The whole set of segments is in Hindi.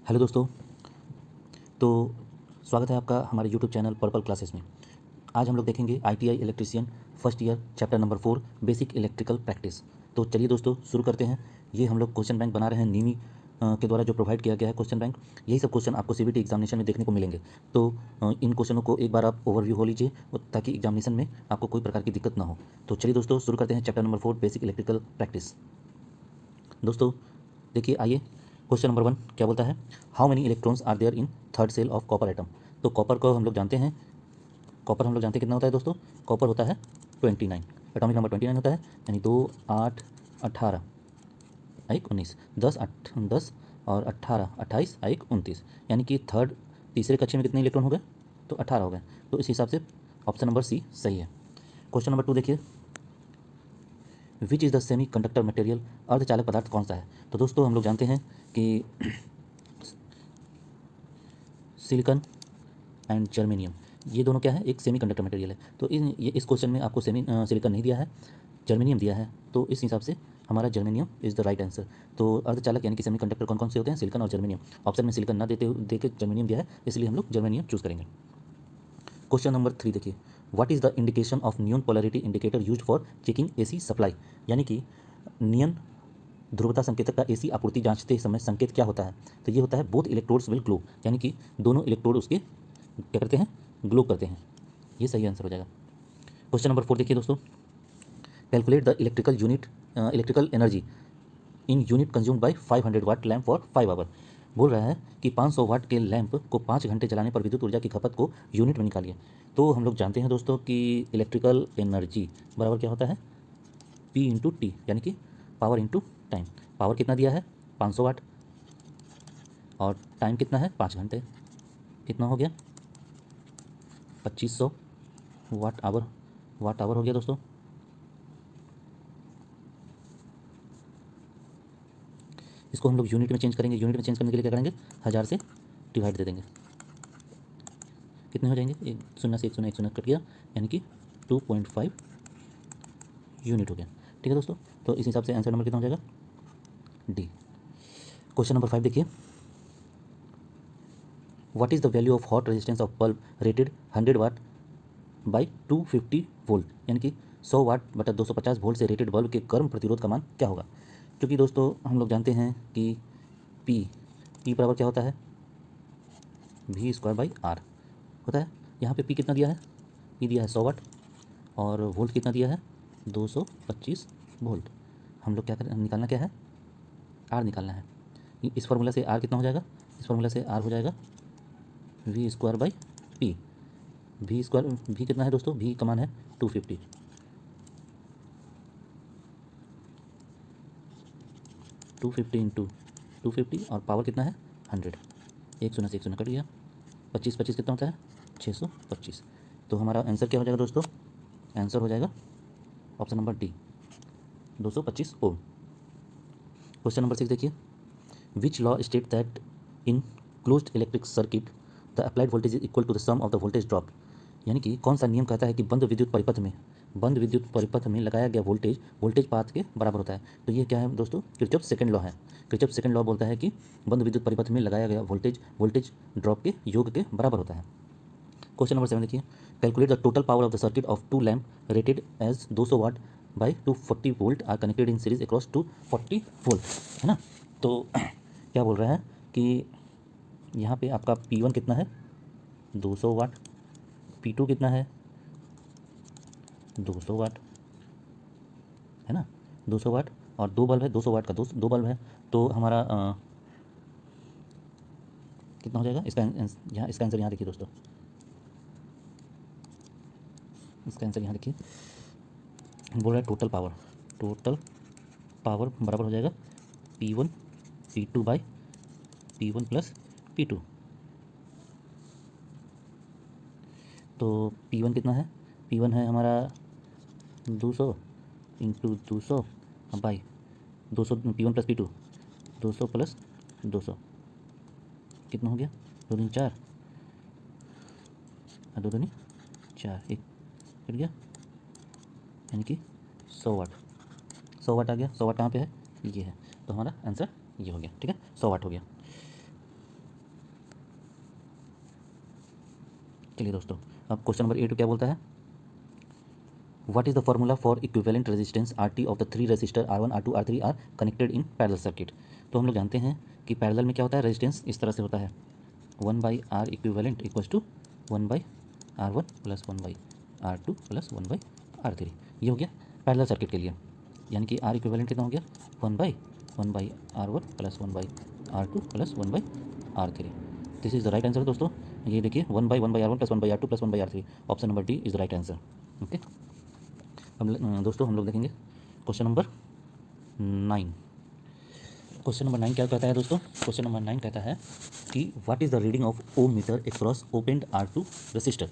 हेलो दोस्तों। तो स्वागत है आपका हमारे यूट्यूब चैनल पर्पल क्लासेस में। आज हम लोग देखेंगे ITI electrician first year chapter number 4 basic electrical practice. तो चलिए दोस्तों शुरू करते हैं। ये हम लोग क्वेश्चन बैंक बना रहे हैं नीमी के द्वारा जो प्रोवाइड किया गया है क्वेश्चन बैंक। यही सब क्वेश्चन आपको सीबीटी एग्जामिनेशन में देखने को मिलेंगे। तो इन क्वेश्चनों को एक बार आप ओवरव्यू हो लीजिए ताकि एग्जामिनेशन में आपको कोई प्रकार की दिक्कत ना हो। तो चलिए दोस्तों शुरू करते हैं chapter number 4 basic electrical practice. दोस्तों देखिए, आइए क्वेश्चन नंबर 1 क्या बोलता है, how many electrons are there in third shell of copper atom. तो कॉपर को हम लोग जानते हैं, कॉपर हम लोग जानते हैं कितना होता है दोस्तों, कॉपर होता है 29, एटॉमिक नंबर 29 होता है, यानी 2 8 18 एक 19, 10 और 18 28 एक 29, यानी कि तीसरे कक्षा में कितने इलेक्ट्रॉन हो गए, तो 18 हो गए। तो इस हिसाब से ऑप्शन नंबर सी सही है। क्वेश्चन नंबर 2 देखिए, which is the semi conductor material, अर्धचालक पदार्थ कौन सा है। तो दोस्तों हम लोग जानते हैं कि सिलिकॉन एंड जर्मेनियम, ये दोनों क्या है, एक सेमी कंडक्टर मटेरियल है। तो इस क्वेश्चन में आपको सिलिकॉन नहीं दिया है, जर्मेनियम दिया है। तो इस हिसाब से हमारा germanium is the right answer. तो अर्धचालक यानी कि सेमी कंडक्टर कौन कौन से होते हैं, सिलिकॉन और जर्मेनियम। ऑप्शन में सिलिकॉन ना देके जर्मेनियम दिया है, इसलिए हम लोग जर्मेनियम चूज़ करेंगे। क्वेश्चन नंबर 3 देखिए, what is the indication of neon polarity indicator used for checking AC supply, यानी कि नियन ध्रुवता संकेतक का एसी आपूर्ति जांचते समय संकेत क्या होता है। तो ये होता है बोथ इलेक्ट्रोड्स विल ग्लो, यानी कि दोनों इलेक्ट्रोड उसके क्या करते हैं, ग्लो करते हैं। ये सही आंसर हो जाएगा। क्वेश्चन नंबर 4 देखिए दोस्तों, calculate the electrical energy in unit consumed by 500 watt lamp for 5 hour. बोल रहा है कि 500 वाट के लैंप को 5 घंटे जलाने पर विद्युत ऊर्जा की खपत को यूनिट में निकालिए। तो हम लोग जानते हैं दोस्तों कि इलेक्ट्रिकल एनर्जी बराबर क्या होता है, पी इंटू टी, यानी कि पावर इंटू टाइम। पावर कितना दिया है 500 वाट, और टाइम कितना है 5 घंटे, कितना हो गया 2500 वाट आवर हो गया दोस्तों। इसको हम लोग यूनिट में चेंज करेंगे, यूनिट में चेंज करने के लिए क्या करेंगे, 1000 से डिवाइड दे देंगे, कितने हो जाएंगे, एक शून्य से एक शून्य कट गया, यानी कि 2.5 यूनिट हो गया। ठीक है दोस्तों, तो इस हिसाब से आंसर नंबर कितना हो जाएगा, डी। क्वेश्चन नंबर 5 देखिए, what is the value of hot resistance of bulb rated 100 watt by 250 volt, यानी कि 100 वाट बटा 250 वोल्ट से रेटेड बल्ब के गर्म प्रतिरोध का मान क्या होगा। क्योंकि दोस्तों हम लोग जानते हैं कि पी बराबर क्या होता है, वी स्क्वायर बाई आर होता है। यहाँ पे पी कितना दिया है, पी दिया है 100 वाट, और वोल्ट कितना दिया है 225 वोल्ट। हम लोग क्या करें, निकालना क्या है, आर निकालना है। इस फार्मूला से आर कितना हो जाएगा, इस फार्मूला से आर हो जाएगा V square by P. V square, V कितना है दोस्तों, वी का मान है 250, 250 इंटू 250, और पावर कितना है 100, एक शून्य से एक शून्य कट गया, 25 25 कितना होता है 625। तो हमारा आंसर क्या हो जाएगा दोस्तों, आंसर हो जाएगा option number D, 225 ohm. Question number 6 देखिए, which law state that in closed electric circuit the applied voltage is equal to the sum of the voltage drop, यानी कि कौन सा नियम कहता है कि बंद विद्युत परिपथ में लगाया गया वोल्टेज पाथ के बराबर होता है। तो ये क्या है दोस्तों, किरचॉफ सेकंड लॉ है। किरचॉफ सेकंड लॉ बोलता है कि बंद विद्युत परिपथ में लगाया गया वोल्टेज ड्रॉप के योग के बराबर होता है। क्वेश्चन नंबर 7 देखिए, calculate the total power of the circuit of 2 lamp rated as 200 watt by 240 volt are connected in series across 240 volt, है ना। तो क्या बोल रहा है कि यहाँ पे आपका P1 कितना है 200 वाट, P2 कितना है 200 वाट, है ना, 200 वाट, और दो बल्ब है 200 वाट का, दो बल्ब है। तो हमारा कितना हो जाएगा, इसका आंसर यहाँ देखिए दोस्तों, इसका आंसर यहाँ देखिए, बोल रहा है टोटल पावर बराबर हो जाएगा P1 P2 by P1 plus P2। तो P1 कितना है, P1 है हमारा 200 into 200 by 200, P1 plus P2 200 plus 200 कितना हो गया, 2 दूनी 4, 2 दूनी 4, एक कट गया, यानी कि 100 वाट, 100 वाट आ गया। 100 वाट कहाँ पे है, ये है। तो हमारा आंसर ये हो गया, ठीक है, 100 वाट हो गया। चलिए दोस्तों, अब क्वेश्चन नंबर 8 क्या बोलता है, what is the formula for equivalent resistance R T of the three resistor R1 R2 R3 are connected in parallel circuit. तो हम लोग जानते हैं कि पैरेलल में क्या होता है, रेजिस्टेंस इस तरह से होता है 1/R equivalent equals to 1/R1 plus 1/R2 plus 1/R3। ये हो गया पैरेलल सर्किट के लिए, यानी कि R इक्विवेलेंट कितना हो गया 1/R1 plus 1/R2 plus 1/R3। This is the right answer दोस्तों। ये देखिए 1/1/R1 plus 1/R2 plus 1/R3, option number D is the right answer. Okay, अब दोस्तों हम लोग देखेंगे क्वेश्चन नंबर 9। क्वेश्चन नंबर 9 क्या कहता है दोस्तों, क्वेश्चन नंबर 9 कहता है कि what is the reading of ohm meter across opened R2 resistor.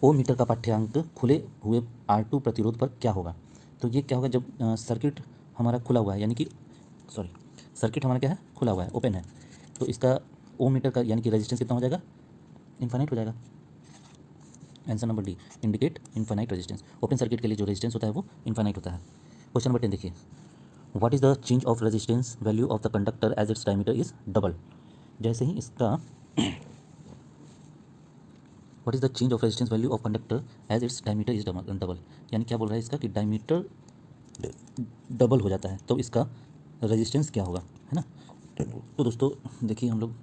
Ohm meter का पाठ्यांक खुले हुए R2 प्रतिरोध पर क्या होगा। तो ये क्या होगा जब सर्किट हमारा खुला हुआ है, यानी कि सर्किट हमारा क्या है, खुला हुआ है, ओपन है, तो इसका ओम मीटर का यानी कि रेजिस्टेंस कितना हो जाएगा, इनफाइनाइट हो जाएगा। Answer number D, indicate infinite resistance. Open circuit के लिए जो रेजिस्टेंस होता है वो इनफाइनाइट होता है। क्वेश्चन नंबर 10 देखिए, what is the change of resistance value of the conductor as its diameter is double. जैसे ही इसका what is the change of resistance value of conductor as its diameter is double, यानी क्या बोल रहा है इसका कि डायमीटर डबल हो जाता है तो इसका रेजिस्टेंस क्या होगा, है ना। तो दोस्तों देखिए हम लोग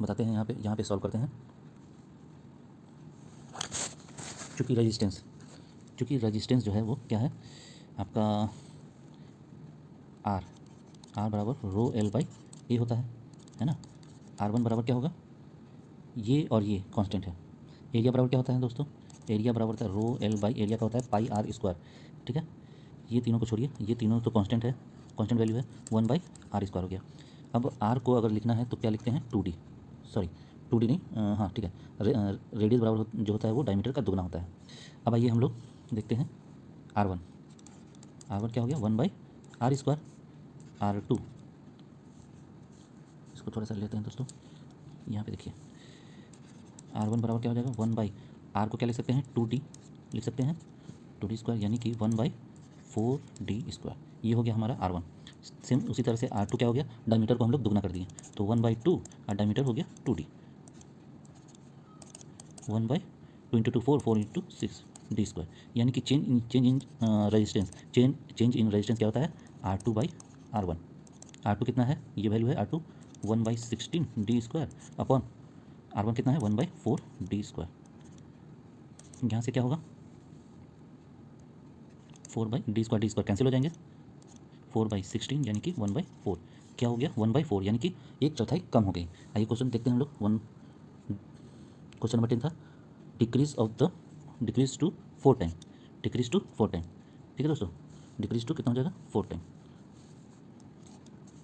बताते हैं, यहाँ पे सॉल्व करते हैं। चूँकि रेजिस्टेंस जो है वो क्या है आपका आर बराबर रो एल बाई ए होता है ना। R1 बराबर क्या होगा, ये और ये कांस्टेंट है। एरिया बराबर क्या होता है दोस्तों, एरिया बराबर होता है रो एल बाई एरिया का होता है पाई R स्क्वायर, ठीक है। ये तीनों को छोड़िए, ये तीनों तो कांस्टेंट है, कांस्टेंट वैल्यू है 1/R स्क्वायर हो गया। अब R को अगर लिखना है तो क्या लिखते हैं 2D, सॉरी 2D नहीं, हाँ ठीक है, रेडियस बराबर जो होता है वो डायमीटर का दुगना होता है। अब आइए हम लोग देखते हैं R1 क्या हो गया 1/R स्क्वायर, R2 इसको थोड़ा सा लेते हैं दोस्तों, यहाँ पे देखिए R1 बराबर क्या हो जाएगा 1/R को क्या लिख सकते हैं 2D लिख सकते हैं, 2D स्क्वायर यानी कि 1/4D स्क्वायर। ये हो गया हमारा R1। सेम उसी तरह से R2 क्या हो गया, डायमीटर को हम लोग दुगना कर दिए तो 1/2 और डायमीटर हो गया 2D, 1/2 into 2 4 into 6 D square, यानी कि change in resistance, change in resistance क्या होता है R2/R1। R2 कितना है, ये वैल्यू है R2 1/16 D square upon R1 कितना है 1/4 D स्क्वायर। यहाँ से क्या होगा 4/D स्क्वायर कैंसिल हो जाएंगे, 4/16 यानी कि 1/4 क्या हो गया 1/4 यानी कि 1/4 कम हो गई। आइए क्वेश्चन देखते हैं हम लोग। क्वेश्चन नंबर 10 था डिक्रीज टू 4 टाइम, ठीक है दोस्तों, डिक्रीज टू कितना हो जाएगा 4 टाइम।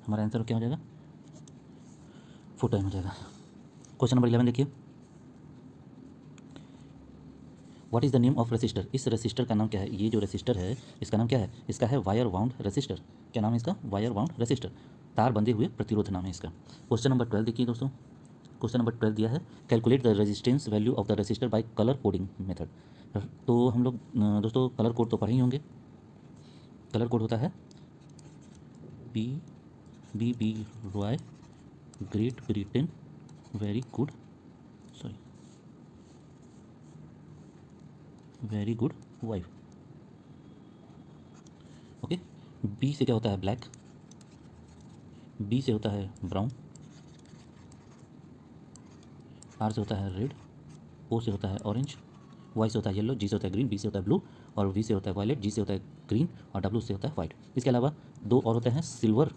हमारा आंसर क्या हो जाएगा 4 टाइम हो जाएगा। क्वेश्चन नंबर 11 देखिए, what is the name of resistor. इस रेसिस्टर का नाम क्या है, ये जो रेसिस्टर है इसका नाम क्या है, इसका है वायर वाउंड रेसिस्टर। क्या नाम है इसका, वायर वाउंड रेसिस्टर, तार बंधे हुए प्रतिरोध नाम है इसका। क्वेश्चन नंबर 12 देखिए दोस्तों, क्वेश्चन नंबर 12 दिया है calculate the resistance value of the resistor by colour coding method. तो हम लोग दोस्तों कलर कोड तो पढ़े ही होंगे। कलर कोड होता है B Roy Great Britain very good wife. Okay, B से क्या होता है ब्लैक, बी से होता है ब्राउन, आर से होता है रेड, ओ से होता है ऑरेंज, वाई से होता है येलो, जी से होता है ग्रीन, बी से होता है ब्लू और वी से होता है वायलेट, जी से होता है ग्रीन और डब्ल्यू से होता है वाइट। इसके अलावा दो और होते हैं सिल्वर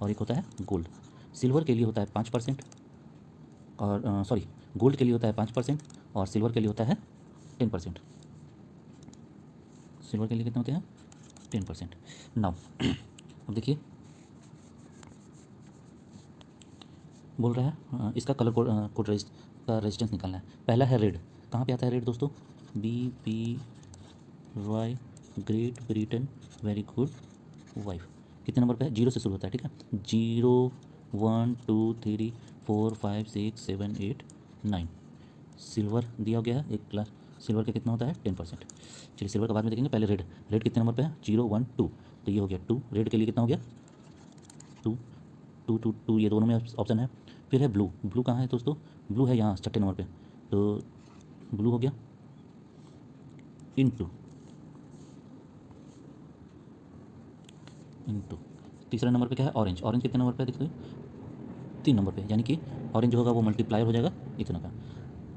और एक होता है गोल्ड। सिल्वर के लिए होता है 5% और सॉरी गोल्ड के लिए होता है 5% और सिल्वर के लिए होता है 10%। सिल्वर के लिए कितने होते हैं 10%। नाउ अब देखिए बोल रहा है इसका कलर कोड का रेजिस्टेंस निकालना है। पहला है रेड, कहाँ पे आता है रेड दोस्तों, B Roy Great Britain very good wife. कितने नंबर पे है, 0 से शुरू होता है, ठीक है, 0 1 2 3 4 5 6 7 8 9। सिल्वर दिया गया है एक क्लास, सिल्वर का कितना होता है 10%। चलिए सिल्वर का बाद में देखेंगे, पहले रेड, रेड कितने नंबर पे है 0 1 2, तो ये हो गया 2, रेड के लिए कितना हो गया 2 2 2 2, ये दोनों में ऑप्शन है। फिर है ब्लू, ब्लू कहाँ है दोस्तों, ब्लू है यहाँ छठे नंबर पे, तो ब्लू हो गया इनटू तीसरा नंबर पे क्या है, ऑरेंज। ऑरेंज कितने नंबर पे है देखते हैं, 3 नंबर पे, यानी कि ऑरेंज जो होगा वो मल्टीप्लायर हो जाएगा इतना का।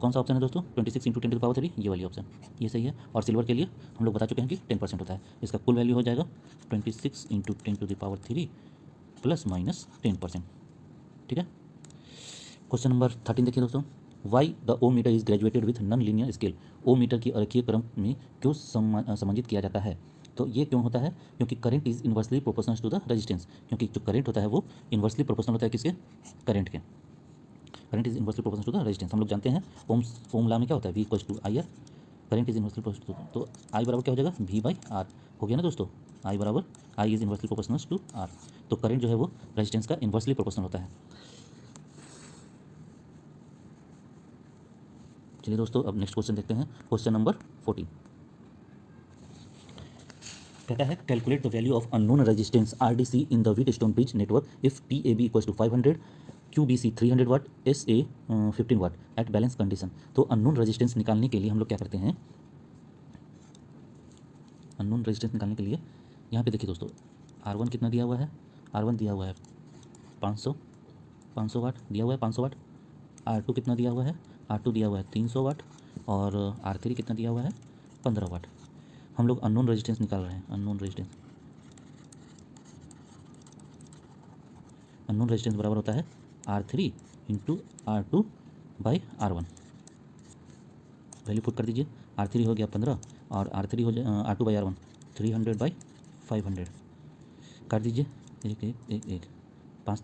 कौन सा ऑप्शन है दोस्तों, 26 इंटू 10⁻3, ये वाली ऑप्शन, ये सही है। और सिल्वर के लिए हम लोग बता चुके हैं कि 10% होता है। इसका कुल वैल्यू हो जाएगा 26 इंटू 10⁻3 प्लस माइनस 10%। ठीक है। क्वेश्चन नंबर 13 देखिए दोस्तों, why the ohm meter is graduated with non linear scale. Ohm meter की आरेखीय क्रम में क्यों संबंधित किया जाता है। तो ये क्यों होता है, क्योंकि current is inversely proportional to the resistance. क्योंकि जो करंट होता है वो इन्वर्सली प्रोपोर्शनल होता है किसके, करंट के। Current is inversely proportional to the resistance. हम लोग जानते हैं ओम लॉ में क्या होता है, V equals to I R. Current is inversely proportional, तो आई बराबर क्या हो जाएगा, वी बाई आर हो गया ना दोस्तों। आई बराबर I is inversely proportional to R. तो करंट जो है वो रेजिस्टेंस का इन्वर्सली प्रोपोर्शनल होता है। चलिए दोस्तों, अब नेक्स्ट क्वेश्चन देखते हैं, क्वेश्चन नंबर 14। कहता है calculate the value of unknown resistance R D C in the Wheatstone bridge network if T A B equals to 500, Q B C 300 watt, S A 15 watt at balance condition. तो अननोन रेजिस्टेंस निकालने के लिए हम लोग क्या करते हैं, अननोन रेजिस्टेंस निकालने के लिए यहाँ पे देखिए दोस्तों, R1 कितना दिया हुआ है, R1 दिया हुआ है 500 वाट दिया हुआ है, 500 वाट। R2 कितना दिया हुआ है, R2 दिया हुआ है 300 वाट। और R3 कितना दिया हुआ है, 15 वाट। हम लोग अननोन रेजिस्टेंस निकाल रहे हैं। अननोन रेजिस्टेंस बराबर होता है R3 into R2 by R1। Value put कर दीजिए, R3 हो गया 15 और R3 हो जाए R2 बाई R1 300 बाई 500 काट दीजिए, एक एक एक एक 5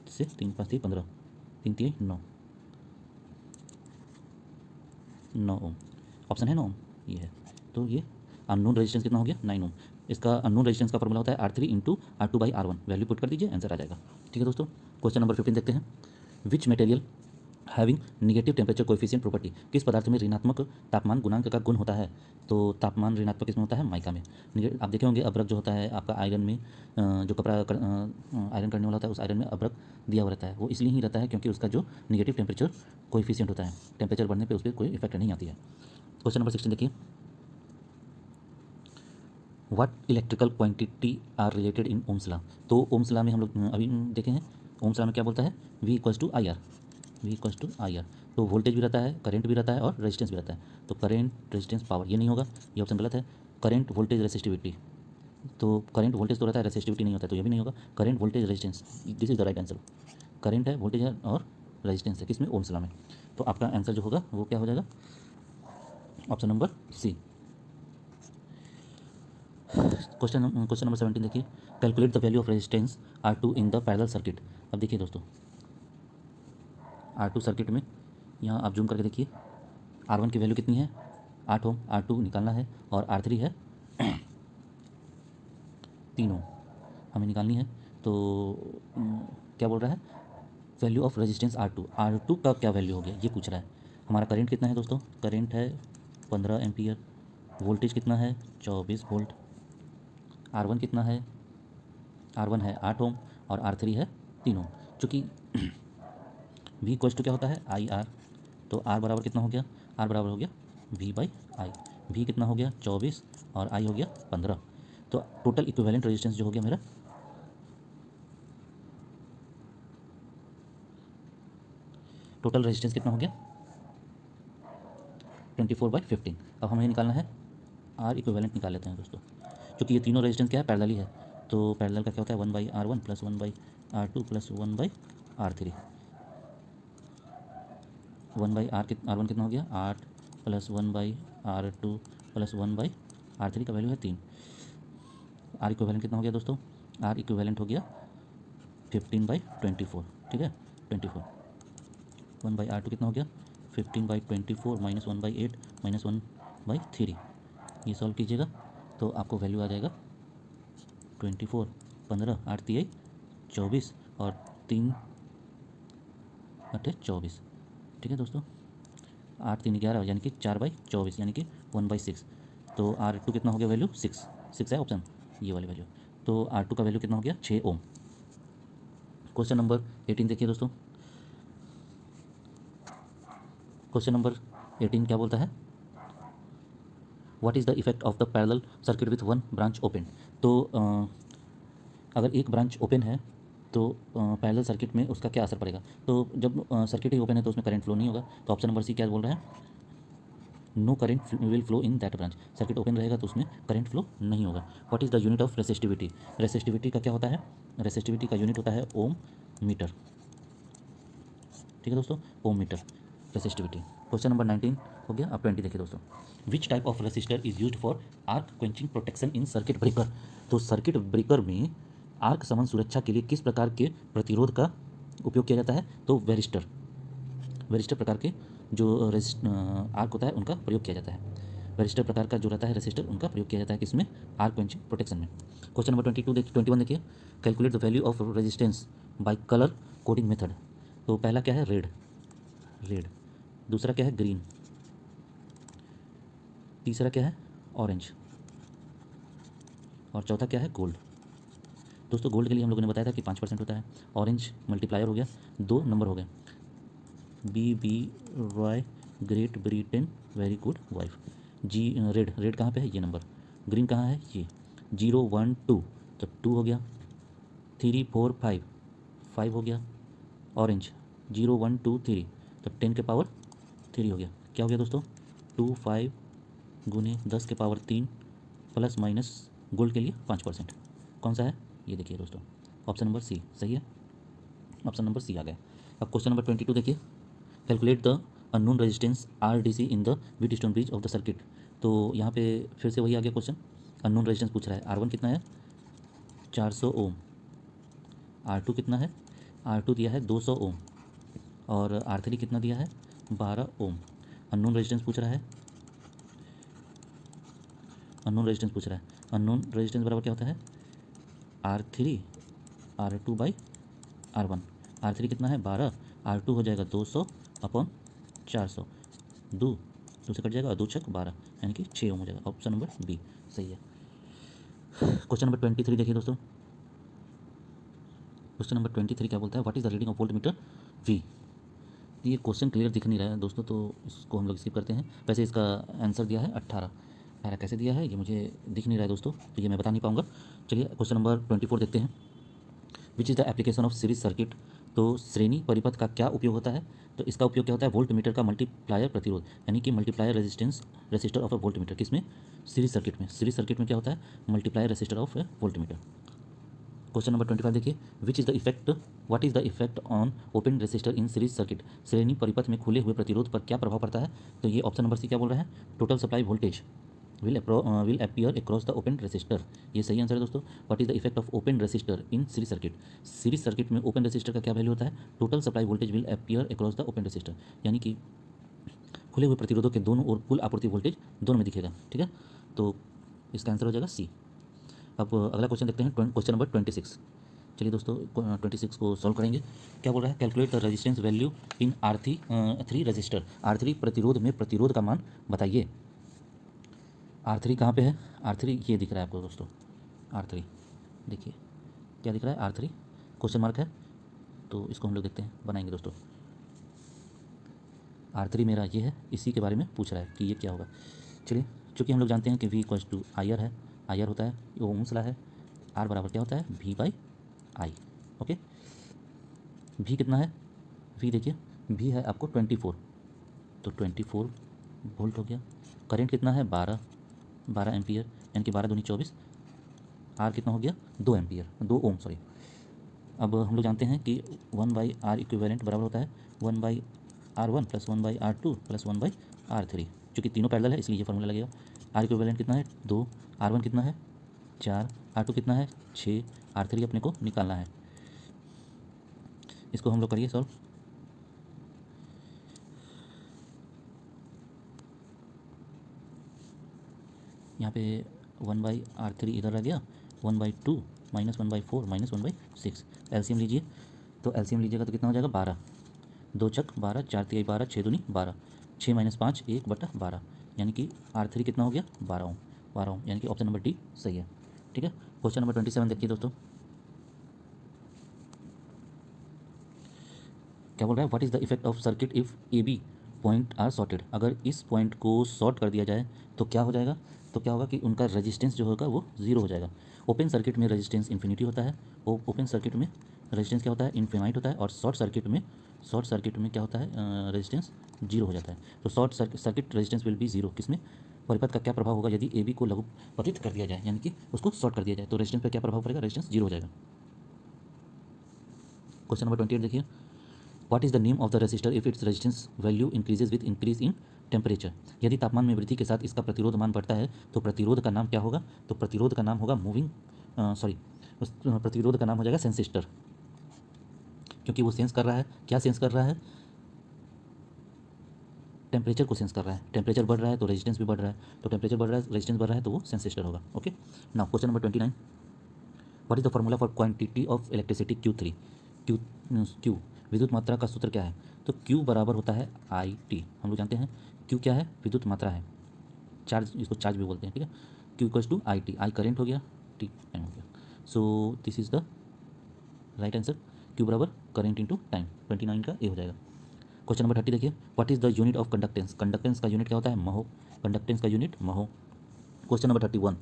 से 3 5 3 15 3 3 9 9 ओम। ऑप्शन है 9 ओम, ये है। तो ये अननोन रेजिस्टेंस कितना हो गया, 9 ओम। इसका अननोन रेजिस्टेंस का फॉर्मूला होता है R3 into R2 by R1। Value put कर दीजिए, आंसर आ जाएगा। ठीक है दोस्तों, क्वेश्चन नंबर 15 देखते हैं। Which material having negative temperature coefficient property, किस पदार्थ में ऋणात्मक तापमान गुणांक का गुण होता है। तो तापमान ऋणात्मक किसमें होता है, माइका में। आप देखे होंगे अभ्रक जो होता है आपका आयरन में, जो कपड़ा आयरन करने वाला होता है उस आयरन में अभ्रक दिया हुआ रहता है। वो इसलिए ही रहता है क्योंकि उसका जो निगेटिव टेम्परेचर कोएफिशिएंट होता है, टेम्परेचर बढ़ने पर उस पर कोई इफेक्ट नहीं आती है। क्वेश्चन नंबर 16 देखिए, what electrical quantity are related in ohm's law. तो ओम्स लॉ में हम लोग अभी देखे हैं, ओम्स लॉ में क्या बोलता है, V equals to I R. V equals to I R, तो वोल्टेज भी रहता है, करंट भी रहता है और रेजिस्टेंस भी रहता है। तो करंट रेजिस्टेंस पावर, ये नहीं होगा, ये ऑप्शन गलत है। करंट वोल्टेज रेसिस्टिविटी, तो करंट वोल्टेज तो रहता है, रेसिस्टिविटी नहीं होता है, तो ये भी नहीं होगा। Current voltage resistance, this is the right answer. Current है, वोल्टेज है और रेजिस्टेंस है, किसमें, ओम्स लॉ में। तो आपका आंसर जो होगा वो क्या हो जाएगा, option number C. Question number 17 देखिए, calculate the value of resistance R2 in the parallel circuit. अब देखिए दोस्तों, R2 सर्किट में यहाँ आप जूम करके देखिए, R1 की वैल्यू कितनी है, 8 ओम। R2 निकालना है और R3 है 3 ओम हमें निकालनी है। तो क्या बोल रहा है, वैल्यू ऑफ रेजिस्टेंस R2 का क्या वैल्यू हो गया ये पूछ रहा है। हमारा करंट कितना है दोस्तों, करंट है 15 एम्पियर। वोल्टेज कितना है, 24 वोल्ट। R1 कितना है, R1 है 8 ओम और R3 है 3 ओम। चूँकि V इक्वल्स टू क्या होता है, आई आर। तो R बराबर कितना हो गया, R बराबर हो गया V बाई आई। V कितना हो गया 24 और I हो गया 15। तो टोटल इक्विवेलेंट रेजिस्टेंस जो हो गया मेरा, टोटल रेजिस्टेंस कितना हो गया 24/15। अब हमें निकालना है R इक्विवेलेंट, निकाल लेते हैं दोस्तों। क्योंकि ये तीनों रेजिस्टेंस क्या है, पैरेलल ही है। तो पैरेलल का क्या होता है, 1/R1 plus 1/R2 plus 1/R3। 1/R1 कितना हो गया 8 प्लस 1/R2 प्लस 1/R3 का वैल्यू है 3। R इक्विवेलेंट कितना हो गया दोस्तों, R इक्विवेलेंट हो गया 15/24। ठीक है, 24। 1/R2 कितना हो गया 15/24 माइनस 1/8 माइनस 1/3। ये सॉल्व कीजिएगा तो आपको वैल्यू आ जाएगा 24, 15, 8 3 24 और 3 8 24। ठीक है दोस्तों, 8 3 11 यानी कि 4/24 यानी कि 1/6। तो R2 कितना हो गया वैल्यू 6 है ऑप्शन, ये वाली वैल्यू। तो R2 का वैल्यू कितना हो गया 6 ओम। क्वेश्चन नंबर 18 देखिए दोस्तों, क्वेश्चन नंबर 18 क्या बोलता है, what is the effect of the parallel circuit with one branch open. तो अगर एक ब्रांच ओपन है तो पैरेलल सर्किट में उसका क्या असर पड़ेगा। तो जब सर्किट ही ओपन है तो उसमें करंट फ्लो नहीं होगा। तो ऑप्शन नंबर सी क्या बोल रहा है, no current will flow in that branch. Circuit open रहेगा तो उसमें करंट फ्लो नहीं होगा। What is the unit of resistivity. Resistivity का क्या होता है, रेसिस्टिविटी का यूनिट होता है ओम मीटर। ठीक है दोस्तों, ओम मीटर रेसिस्टिविटी। क्वेश्चन नंबर 19 हो गया। अब 20 देखिए दोस्तों, विच type of resistor is used for arc quenching protection in circuit breaker. तो सर्किट ब्रेकर में आर्क समन सुरक्षा के लिए किस प्रकार के प्रतिरोध का उपयोग किया जाता है। तो वेरिस्टर, वेरिस्टर प्रकार के जो आर्क होता है उनका प्रयोग किया जाता है। वेरिस्टर प्रकार का जो रहता है रेसिस्टर उनका प्रयोग किया जाता है किसमें, आर्क क्वेंचिंग प्रोटेक्शन में। क्वेश्चन नंबर 22 देखिए, 21 देखिए, calculate the value of resistance bye colour coding method. तो पहला क्या है, रेड, रेड। दूसरा क्या है, ग्रीन। तीसरा क्या है, ऑरेंज। और चौथा क्या है, गोल्ड। दोस्तों गोल्ड के लिए हम लोगों ने बताया था कि 5% होता है। ऑरेंज मल्टीप्लायर हो गया, 2 नंबर हो गए, B Roy Great Britain very good wife. जी रेड, रेड कहाँ पे है, ये नंबर। ग्रीन कहाँ है, ये 0 1 2, तो 2 हो गया। 3 4 5, 5 हो गया। ऑरेंज 0 1 2 3, तो 10 के पावर 3 हो गया। क्या हो गया दोस्तों, 2 5 गुने 10 के पावर 3 प्लस माइनस गोल्ड के लिए 5%। कौन सा है, ये देखिए दोस्तों, ऑप्शन नंबर सी सही है। ऑप्शन नंबर सी आ गया। अब क्वेश्चन नंबर 22 देखिए, calculate the unknown resistance R D C in the Wheatstone bridge of the circuit. तो यहाँ पे फिर से वही आ गया क्वेश्चन, अननोन रेजिस्टेंस पूछ रहा है। R1 कितना है, 400 ओम। R2 कितना है, R2 दिया है 200 ओम। और R3 कितना दिया है, 12 ओम। अननोन रेजिस्टेंस पूछ रहा है, अननोन रेजिस्टेंस पूछ रहा है। अननोन रेजिस्टेंस बराबर क्या होता है, R3 R2 by R1। R3 कितना है, 12। R2 हो जाएगा 200 अपॉन 400, 2 से कट जाएगा, 2 छक 12, यानी कि 6 ओम हो जाएगा। ऑप्शन नंबर बी सही है। क्वेश्चन नंबर 23 देखिए दोस्तों, क्वेश्चन नंबर 23 क्या बोलता है, what is the reading of volt meter V. ये क्वेश्चन क्लियर दिख नहीं रहा है दोस्तों, तो इसको हम लोग स्किप करते हैं। वैसे इसका आंसर दिया है 18। पहला कैसे दिया है ये मुझे दिख नहीं रहा है दोस्तों, तो ये मैं बता नहीं पाऊंगा। चलिए क्वेश्चन नंबर 24 देखते हैं, which is the application of series circuit. तो श्रेणी परिपथ का क्या उपयोग होता है। तो इसका उपयोग क्या होता है, वोल्ट मीटर का मल्टीप्लायर प्रतिरोध, यानी कि multiplier resistance resistor of a volt meter. किसमें, सीरीज सर्किट में। सीरीज सर्किट में क्या होता है, multiplier resistor of A volt meter. Question number 25 देखिए, which is the effect, what is the effect on open resistor in series circuit. श्रेणी परिपथ में खुले हुए प्रतिरोध पर क्या प्रभाव पड़ता है। तो ये ऑप्शन नंबर सी क्या बोल रहा है, total supply voltage will appear across the open resistor। ये सही आंसर है दोस्तों। What is the effect of open resistor in series circuit. Series circuit में ओपन रेसिस्टर का क्या वैल्यू होता है, total supply voltage will appear across the open resistor, यानी कि खुले हुए प्रतिरोधों के दोनों ओर कुल आपूर्ति वोल्टेज दोनों में दिखेगा। ठीक है, तो इसका आंसर हो जाएगा सी। अब अगला क्वेश्चन देखते हैं, क्वेश्चन नंबर 26। चलिए दोस्तों 26 को सॉल्व करेंगे। क्या बोल रहा है, calculate the resistance value in R3 register. R3 प्रतिरोध में प्रतिरोध का मान बताइए। R3 कहाँ पे है, R3 ये दिख रहा है आपको दोस्तों, R3 देखिए क्या दिख रहा है, R3 क्वेश्चन मार्क है, तो इसको हम लोग देखते हैं, बनाएंगे दोस्तों। R3 मेरा ये है, इसी के बारे में पूछ रहा है कि ये क्या होगा। चलिए, चूँकि हम लोग जानते हैं कि V इक्वल्स टू IR है, IR होता है, ये ओम्स लॉ है, R बराबर क्या होता है, V by I. Okay, V कितना है, V देखिए V है आपको 24, तो 24 वोल्ट हो गया। करंट कितना है, 12 एम्पियर, यानी कि 12 दूनी 24। R कितना हो गया, 2 एम्पियर, 2 ओम सॉरी। अब हम लोग जानते हैं कि 1/R इक्विवेलेंट बराबर होता है 1/R1 plus 1/R2 plus 1/R3। चूँकि तीनों पैरेलल है इसलिए ये फार्मूला लगेगा। R इक्विवेलेंट कितना है, 2। R1 कितना है, 4। R2 कितना है, 6। R3 अपने को निकालना है। इसको हम लोग करिए सॉल्व। यहाँ पे 1/R3 इधर रह गया, 1/2 माइनस 1/4 माइनस 1/6। एलसीएम लीजिए, तो एलसीएम लीजिएगा तो कितना हो जाएगा, 12। 2 छक 12, 4 तिहाई 12, 6 दूनी 12, 6 माइनस 5 1/12, यानी कि R3 कितना हो गया, 12 ओम। 12 ओम, यानी कि ऑप्शन नंबर डी सही है। ठीक है, क्वेश्चन नंबर 27 देखिए दोस्तों, क्या बोल रहा है, what is the effect of circuit if AB point are shorted, अगर इस पॉइंट को सॉर्ट कर दिया जाए तो क्या हो जाएगा, तो क्या होगा कि उनका रेजिस्टेंस जो होगा वो ज़ीरो हो जाएगा। ओपन सर्किट में रेजिस्टेंस इन्फिनिटी होता है, ओपन सर्किट में रेजिस्टेंस क्या होता है, इन्फिनाइट होता है, और शॉर्ट सर्किट में क्या होता है, रेजिस्टेंस जीरो हो जाता है। तो short circuit resistance will be zero, किसमें, परिपथ का क्या प्रभाव होगा यदि ए बी को लघु पतित कर दिया जाए, यानी कि उसको शॉर्ट कर दिया जाए, तो रेजिस्टेंस पर क्या प्रभाव पड़ेगा, रेजिस्टेंस जीरो हो जाएगा। क्वेश्चन नंबर 28 देखिए, what is the name of the resistor if its resistance value increases with increase in temperature, यदि तापमान में वृद्धि के साथ इसका प्रतिरोध मान बढ़ता है तो प्रतिरोध का नाम क्या होगा, तो प्रतिरोध का नाम होगा उस प्रतिरोध का नाम हो जाएगा सेंसिस्टर, क्योंकि वो सेंस कर रहा है, क्या सेंस कर रहा है, टेम्परेचर को सेंस कर रहा है, टेम्परेचर बढ़ रहा है तो रेजिस्टेंस भी बढ़ रहा है, तो टेम्परेचर बढ़ रहा है, रेजिस्टेंस बढ़ रहा है, तो वो सेंसिस्टर होगा। Okay, now question number 29, what is the formula for quantity of electricity Q3, Q Q विद्युत मात्रा का सूत्र क्या है, तो Q बराबर होता है IT, हम लोग जानते हैं Q क्या है, विद्युत मात्रा है, चार्ज, इसको चार्ज भी बोलते हैं, ठीक है। Q equals to IT, I current हो गया, T टाइम हो गया, so this is the right answer, Q बराबर करेंट इंटू टाइम, 29 का ए हो जाएगा। क्वेश्चन नंबर 30 देखिए, what is the unit of conductance, conductance का यूनिट क्या होता है, महो, कंडक्टेंस का unit mho. Question number 31,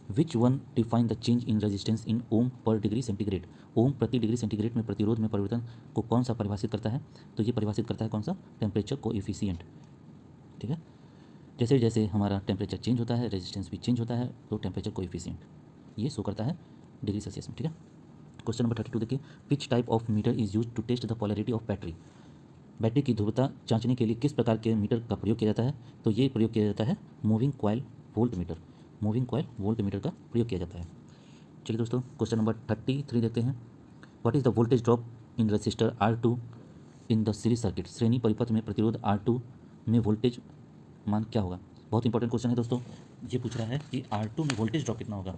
which one define the change in resistance in ohm पर डिग्री सेंटीग्रेड, ओम प्रति डिग्री सेंटीग्रेड में प्रतिरोध में परिवर्तन को कौन सा परिभाषित करता है, तो ये परिभाषित करता है कौन सा, टेम्परेचर कोएफिशिएंट, ठीक है। जैसे जैसे हमारा टेम्परेचर चेंज होता है रेजिस्टेंस भी चेंज होता है, तो टेम्परेचर कोएफिशिएंट ये शो करता है डिग्री सेल्सियस में, ठीक है। क्वेश्चन नंबर 32 देखिए, which type of meter is use to test the polarity of battery, battery की ध्रुवता जांचने के लिए किस प्रकार के मीटर का प्रयोग किया जाता है, तो ये प्रयोग किया जाता है moving coil volt meter, moving coil volt meter का प्रयोग किया जाता है। चलिए दोस्तों, क्वेश्चन नंबर 33 देखते हैं, what is the voltage drop in resistor R2 in the series circuit, श्रेणी परिपथ में प्रतिरोध R2 में वोल्टेज मान क्या होगा। बहुत इंपॉर्टेंट क्वेश्चन है दोस्तों, ये पूछ रहा है कि R2 में वोल्टेज ड्रॉप कितना होगा,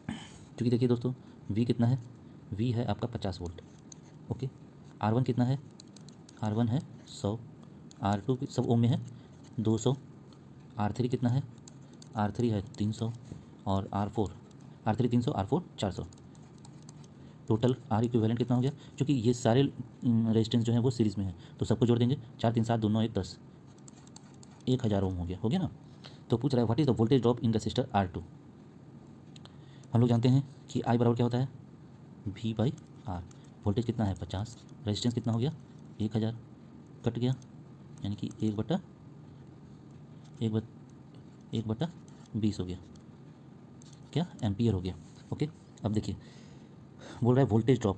क्योंकि देखिए दोस्तों V कितना है, V है आपका 50 वोल्ट, ओके। R1 कितना है, R1 है 100, R2 सब ओम में है 200, R3 कितना है, R3 है 300, और R3 300, R4 400, total R equivalent कितना हो गया, क्योंकि ये सारे रेजिस्टेंस जो है वो सीरीज़ में है, तो सबको जोड़ देंगे, 4 3 7 2 9 1 10, 1000 ओम हो गया ना। तो पूछ रहा है what is the voltage drop in resistor R2, हम लोग जानते हैं कि I बराबर क्या होता है, V/R, वोल्टेज कितना है 50, रेजिस्टेंस कितना हो गया 1000, कट गया, यानी कि 1/20 हो गया, क्या एम्पियर हो गया, ओके। अब देखिए बोल रहा है वोल्टेज ड्रॉप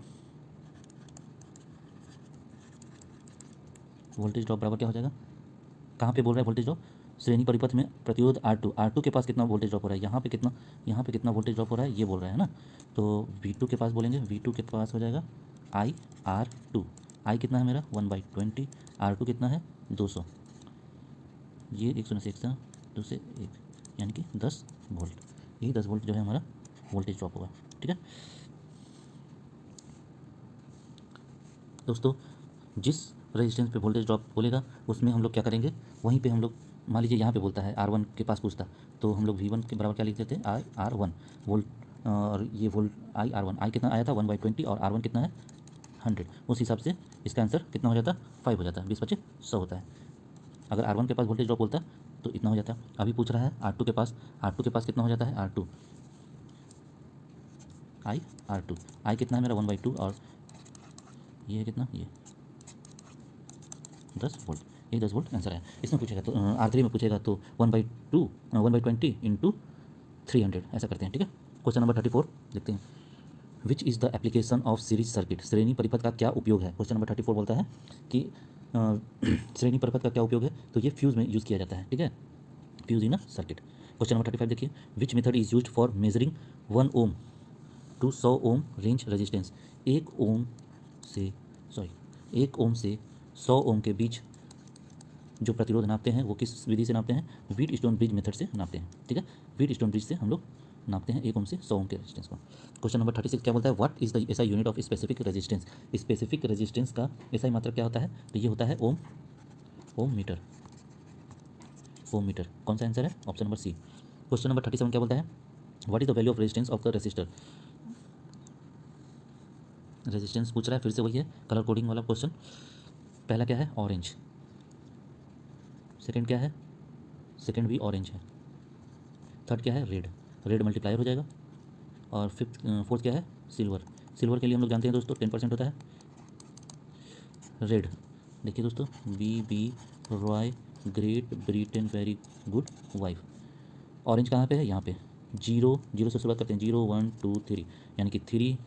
बराबर क्या हो जाएगा, कहाँ पे बोल रहा है वोल्टेज ड्रॉप, श्रेणी परिपथ में प्रतिरोध R2 के पास कितना वोल्टेज ड्रॉप हो रहा है, यहाँ पे कितना वोल्टेज ड्रॉप हो रहा है, ये बोल रहा है ना। तो V2 के पास बोलेंगे, V2 के पास हो जाएगा IR2, I कितना है मेरा 1/20, R2 कितना है 200, ये 100 से 1 2 से 1, यानी कि 10 वोल्ट, यही 10 वोल्ट जो है हमारा वोल्टेज ड्रॉप होगा, ठीक है दोस्तों। जिस रेजिस्टेंस पे वोल्टेज ड्रॉप बोलेगा उसमें हम लोग क्या करेंगे, वहीं पे हम लोग, मान लीजिए यहाँ पे बोलता है R1 के पास पूछता, तो हम लोग V1 के बराबर क्या लिख देते हैं, IR1 वोल्ट, और ये वोल्ट IR1, I कितना आया था 1/20, और R1 कितना है 100, उस हिसाब से इसका आंसर कितना हो जाता, 5 हो जाता है, 20 × 100 होता है। अगर R1 के पास वोल्टेज ड्रॉप बोलता तो इतना हो जाता। अभी पूछ रहा है R2 के पास कितना हो जाता है, R2 I कितना है मेरा 1/2, और ये है कितना, ये 10 वोल्ट, ये 10 वोल्ट आंसर है। इसमें पूछेगा तो R3 में पूछेगा तो 1/20 इंटू 300 ऐसा करते हैं, ठीक है। क्वेश्चन नंबर 34 देखते हैं, which is the application of series circuit, श्रेणी परिपथ का क्या उपयोग है। क्वेश्चन नंबर 34 बोलता है कि श्रेणी परिपथ का क्या उपयोग है, तो ये फ्यूज़ में यूज़ किया जाता है, ठीक है, fuse in a circuit. Question number 35 देखिए, which method is used for measuring 1 ohm to 100 ohm range resistance, 1 ohm से 100 ओम के बीच जो प्रतिरोध नापते हैं वो किस विधि से नापते हैं, व्हीट स्टोन ब्रिज मेथड से नापते हैं, ठीक है। व्हीट स्टोन ब्रिज से हम लोग नापते हैं 1 ओम से 100 ओम के रेजिस्टेंस को। क्वेश्चन नंबर 36 क्या बोलता है, व्हाट इज द ऐसा unit of specific resistance, specific resistance का ऐसा मात्रक क्या होता है, तो ये होता है ओम मीटर, कौन सा आंसर है, option number C. Question number 37 क्या बोलता है, what is the value of resistance of the resistor, resistance पूछ रहा है, फिर से वही है कलर कोडिंग वाला क्वेश्चन। पहला क्या है, ऑरेंज, सेकंड क्या है, सेकंड भी ऑरेंज है। थर्ड क्या है, रेड, रेड मल्टीप्लायर हो जाएगा। और फोर्थ क्या है, सिल्वर, सिल्वर के लिए हम लोग जानते हैं दोस्तों 10% होता है। रेड देखिए दोस्तों, B Roy Great Britain very good wife. Orange कहाँ पे है, यहाँ पे, जीरो, जीरो से शुरुआत करते हैं, 0 1 2 3, यानी कि थ्री,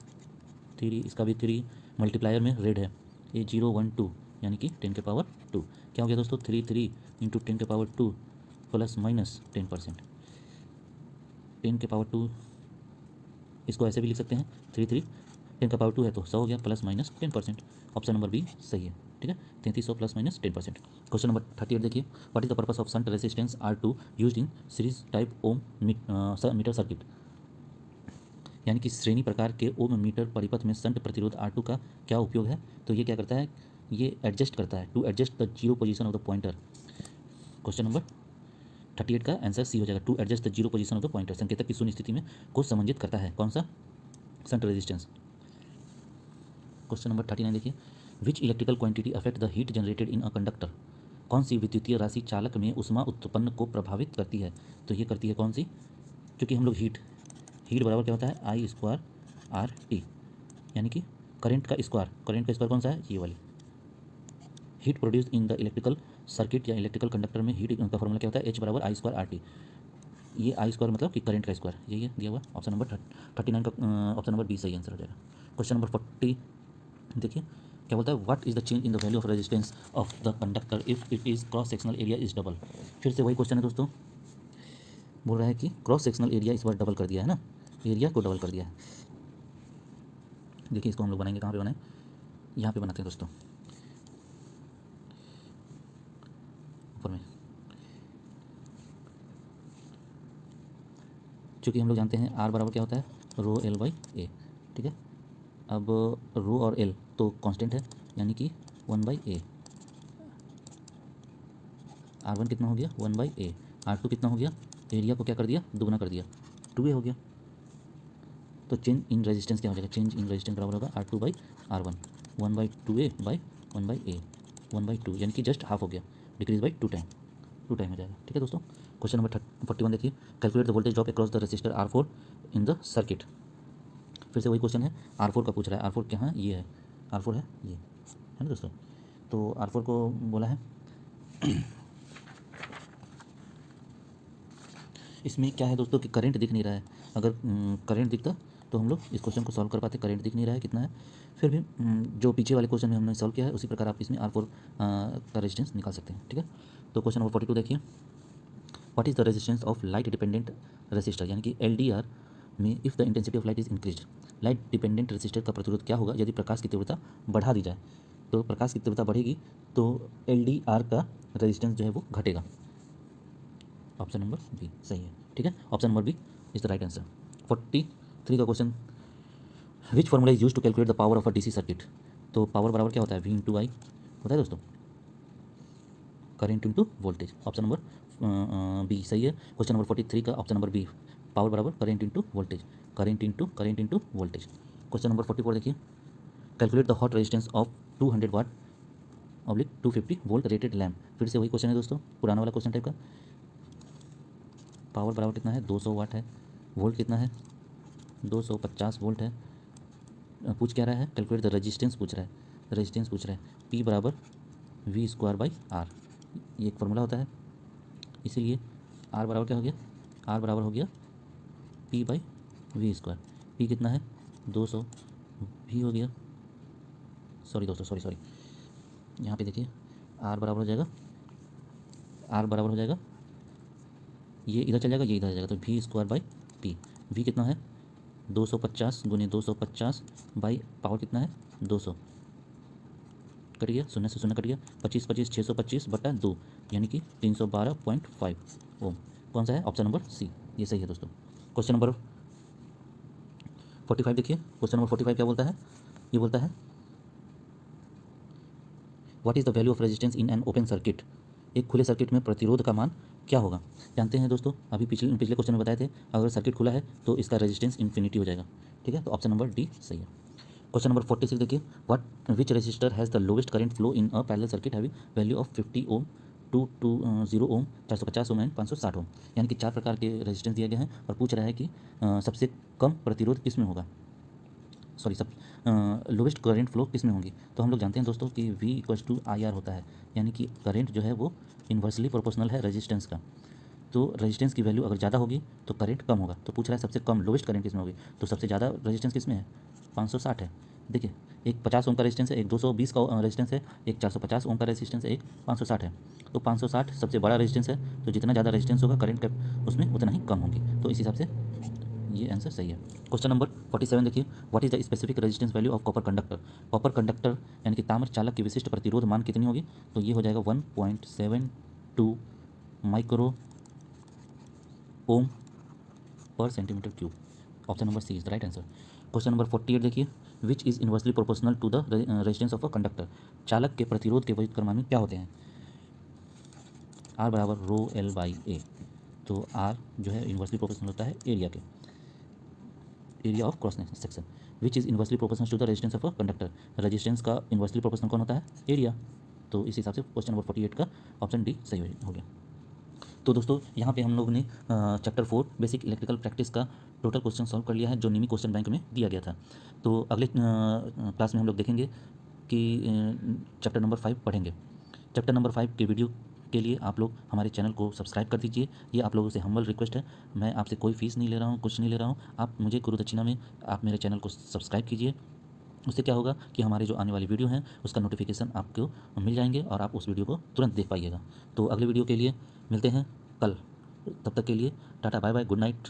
इसका भी थ्री, मल्टीप्लायर में रेड है, ये 0 1 2 यानी कि 10 के पावर 2। क्या हो गया दोस्तों, 3 इंटू 10 के पावर 2 प्लस माइनस 10%। 10 के पावर 2 इसको ऐसे भी लिख सकते हैं, 3 10 का पावर 2 है तो 100 हो गया, plus minus 10%। Option number B सही है, ठीक है, 3300 प्लस माइनस 10%। क्वेश्चन नंबर 38 देखिए, what is the purpose of shunt resistance R2 used in series type ohm meter circuit. यानी कि श्रेणी प्रकार के ओम मीटर परिपथ में शंट प्रतिरोध R2 का क्या उपयोग है। तो ये क्या करता है, ये एडजस्ट करता है, to adjust the zero position of the pointer. Question number 38 का आंसर सी हो जाएगा, to adjust the zero position of the pointer, संकेतक की शून्य स्थिति में को समंजित करता है, कौन सा, शंट रेजिस्टेंस। क्वेश्चन नंबर 39 देखिए, which electrical quantity affect the heat generated in a conductor. कौन सी विद्युतीय राशि चालक में ऊष्मा उत्पन्न को प्रभावित करती है। तो ये करती है कौन सी, क्योंकि हम लोग हीट बराबर क्या होता है, I स्क्वायर RT, यानी कि करंट का स्क्वायर कौन सा है, ये वाली। Heat produce in the electrical circuit या इलेक्ट्रिकल कंडक्टर में हीट का फॉर्मूला क्या होता है, H बराबर I स्क्वायर RT। ये I स्क्वायर मतलब कि करंट का स्क्वायर, यही है दिया हुआ। ऑप्शन नंबर 39 का ऑप्शन नंबर बी सही आंसर हो जाएगा। क्वेश्चन नंबर 40 देखिए, क्या बोलता है, what is the change in the value of resistance of the conductor if it is cross sectional area is double. फिर से वही क्वेश्चन है दोस्तों, बोल रहा है कि क्रॉस सेक्शनल एरिया इस बार डबल कर दिया है ना, एरिया को डबल कर दिया है। देखिए इसको हम लोग बनाएंगे, कहाँ पे बनाएं, यहाँ पे बनाते हैं दोस्तों, ऊपर में। चूँकि हम लोग जानते हैं R बराबर क्या होता है, रो L बाई ए, ठीक है। अब रो और L तो कांस्टेंट है, यानी कि 1/a। R1 कितना हो गया, 1/a। R2 कितना हो गया, एरिया को क्या कर दिया, दुगना कर दिया, 2a हो गया। तो चेंज इन रेजिस्टेंस क्या हो जाएगा, चेंज इन रेजिस्टेंस बराबर होगा R2/R1, 1/2a बाई 1/a, 1/2 यानी कि जस्ट हाफ हो गया, डिक्रीज बाई 2 टाइम हो जाएगा, ठीक है दोस्तों। क्वेश्चन नंबर 41 देखिए, calculate the voltage drop across the resistor R4 in the circuit. फिर से वही क्वेश्चन है, R4 का पूछ रहा है, R4 क्या है, ये है, R4 है, ये है ना दोस्तों। तो R4 को बोला है इसमें क्या है दोस्तों कि करंट दिख नहीं रहा है, अगर करंट दिखता तो हम लोग इस क्वेश्चन को सॉल्व कर पाते। करंट दिख नहीं रहा है कितना है, फिर भी जो पीछे वाले क्वेश्चन में हमने सॉल्व किया है उसी प्रकार आप इसमें R4 का रेजिस्टेंस निकाल सकते हैं, ठीक है। तो क्वेश्चन नंबर 42 देखिए, what is the resistance of light dependent resistor, यानी कि LDR में if the intensity of light is increase. Light dependent resistor का प्रतिरोध क्या होगा यदि प्रकाश की तीव्रता बढ़ा दी जाए। तो प्रकाश की तीव्रता बढ़ेगी तो LDR का रेजिस्टेंस जो है वो घटेगा। ऑप्शन नंबर बी सही है, ठीक है, option number B is the right answer. 43 का question, which formula is use to calculate the power of a DC circuit. तो पावर बराबर क्या होता है, V इंटू आई होता है दोस्तों, current into voltage. Option number B सही है। क्वेश्चन नंबर 43 का ऑप्शन नंबर बी, पावर बराबर current into voltage, current into voltage. Question number 44 देखिए, calculate the hot resistance of 200 watt oblique 250 volt rated lamp. फिर से वही क्वेश्चन है दोस्तों, पुराना वाला क्वेश्चन टाइप का। पावर बराबर कितना है, 200 वाट है, वोल्ट कितना है, 250 वोल्ट है। पूछ क्या रहा है, कैलकुलेट द रेजिस्टेंस पूछ रहा है, रेजिस्टेंस पूछ रहा है, P बराबर V स्क्वायर बाई R, ये एक फार्मूला होता है, इसीलिए R बराबर क्या हो गया, R बराबर हो गया P by V square. P कितना है, 200, V हो गया, सॉरी दोस्तों सॉरी, यहाँ पे देखिए R बराबर हो जाएगा, R बराबर हो जाएगा, ये इधर चल जाएगा, ये इधर आ जाएगा, तो V square by P। V कितना है, 250 गुने 250 बाई पावर कितना है, 200, कट गया, शून्य से शून्य कट गया, 25 25 625 बटा 2 यानी कि 312.5 ओम। कौन सा है, ऑप्शन नंबर सी, ये सही है दोस्तों। क्वेश्चन नंबर 45 देखिए, क्वेश्चन नंबर 45 क्या बोलता है, ये बोलता है what is the value of resistance in an open circuit. एक खुले सर्किट में प्रतिरोध का मान क्या होगा। जानते हैं दोस्तों, अभी पिछले क्वेश्चन में बताए थे, अगर सर्किट खुला है तो इसका रेजिस्टेंस इन्फिनिटी हो जाएगा, ठीक है। तो ऑप्शन नंबर डी सही है। क्वेश्चन नंबर 46 देखिए, what which register has the lowest current flow in a parallel circuit having value of 50 ohm 220 ohm, 450 ohm and 560 ohm, यानी कि 4 प्रकार के रेजिस्टेंस दिए गए हैं और पूछ रहा है कि सबसे कम प्रतिरोध किस में होगा, सॉरी सब लोवेस्ट करंट फ्लो किस में होगी। तो हम लोग जानते हैं दोस्तों कि V = IR होता है, यानी कि करंट जो है वो इन्वर्सली प्रोपोर्शनल है रेजिस्टेंस का। तो रेजिस्टेंस की वैल्यू अगर ज़्यादा होगी तो करंट कम होगा। तो पूछ रहा है सबसे कम लोवेस्ट करंट किस में होगी, तो सबसे ज़्यादा रेजिस्टेंस किस में है, 560 है। देखिए एक 50 ओम का रेजिस्टेंस है, एक 220 का रेजिस्टेंस है, एक 450 ओम का रेजिस्टेंस है, एक 560 है। तो 560 सबसे बड़ा रेजिस्टेंस है, तो जितना ज़्यादा रेजिस्टेंस होगा करंट का उसमें उतना ही कम होगी। तो इस हिसाब से ये आंसर सही है। क्वेश्चन नंबर 47 देखिए, what is the specific resistance value of copper conductor. Copper conductor यानी कि ताम्र चालक की विशिष्ट प्रतिरोध मान कितनी होगी, तो ये हो जाएगा 1.72 micro ohm per centimetre cube. Option number C is the right answer. Question number 48 देखिए, which is inversely proportional to the resistance of a conductor. चालक के प्रतिरोध के व्युत्क्रमानुपाती क्या होते हैं, R बराबर रो एल बाई ए। तो R जो है इन्वर्सली प्रोपोर्शनल होता है एरिया के, area of cross section. Which is inversely proportional to the resistance of a conductor. Resistance का इन्वर्सली प्रोपोर्शनल कौन होता है, एरिया। तो इस हिसाब से क्वेश्चन नंबर 48 का ऑप्शन डी सही हो गया। तो दोस्तों यहाँ पे हम लोग ने चैप्टर 4 बेसिक इलेक्ट्रिकल प्रैक्टिस का टोटल क्वेश्चन सॉल्व कर लिया है, जो निमी क्वेश्चन बैंक में दिया गया था। तो अगले क्लास में हम लोग देखेंगे कि चैप्टर नंबर 5 पढ़ेंगे। चैप्टर नंबर 5 के वीडियो के लिए आप लोग हमारे चैनल को सब्सक्राइब कर दीजिए, ये आप लोगों से हम्बल रिक्वेस्ट है। मैं आपसे कोई फ़ीस नहीं ले रहा हूँ, कुछ नहीं ले रहा हूँ, आप मुझे गुरु दक्षिणा में आप मेरे चैनल को सब्सक्राइब कीजिए। उससे क्या होगा कि हमारे जो आने वाली वीडियो हैं उसका नोटिफिकेशन आपको मिल जाएंगे और आप उस वीडियो को तुरंत देख पाइएगा। तो अगले वीडियो के लिए मिलते हैं कल, तब तक के लिए tata bye bye, good night.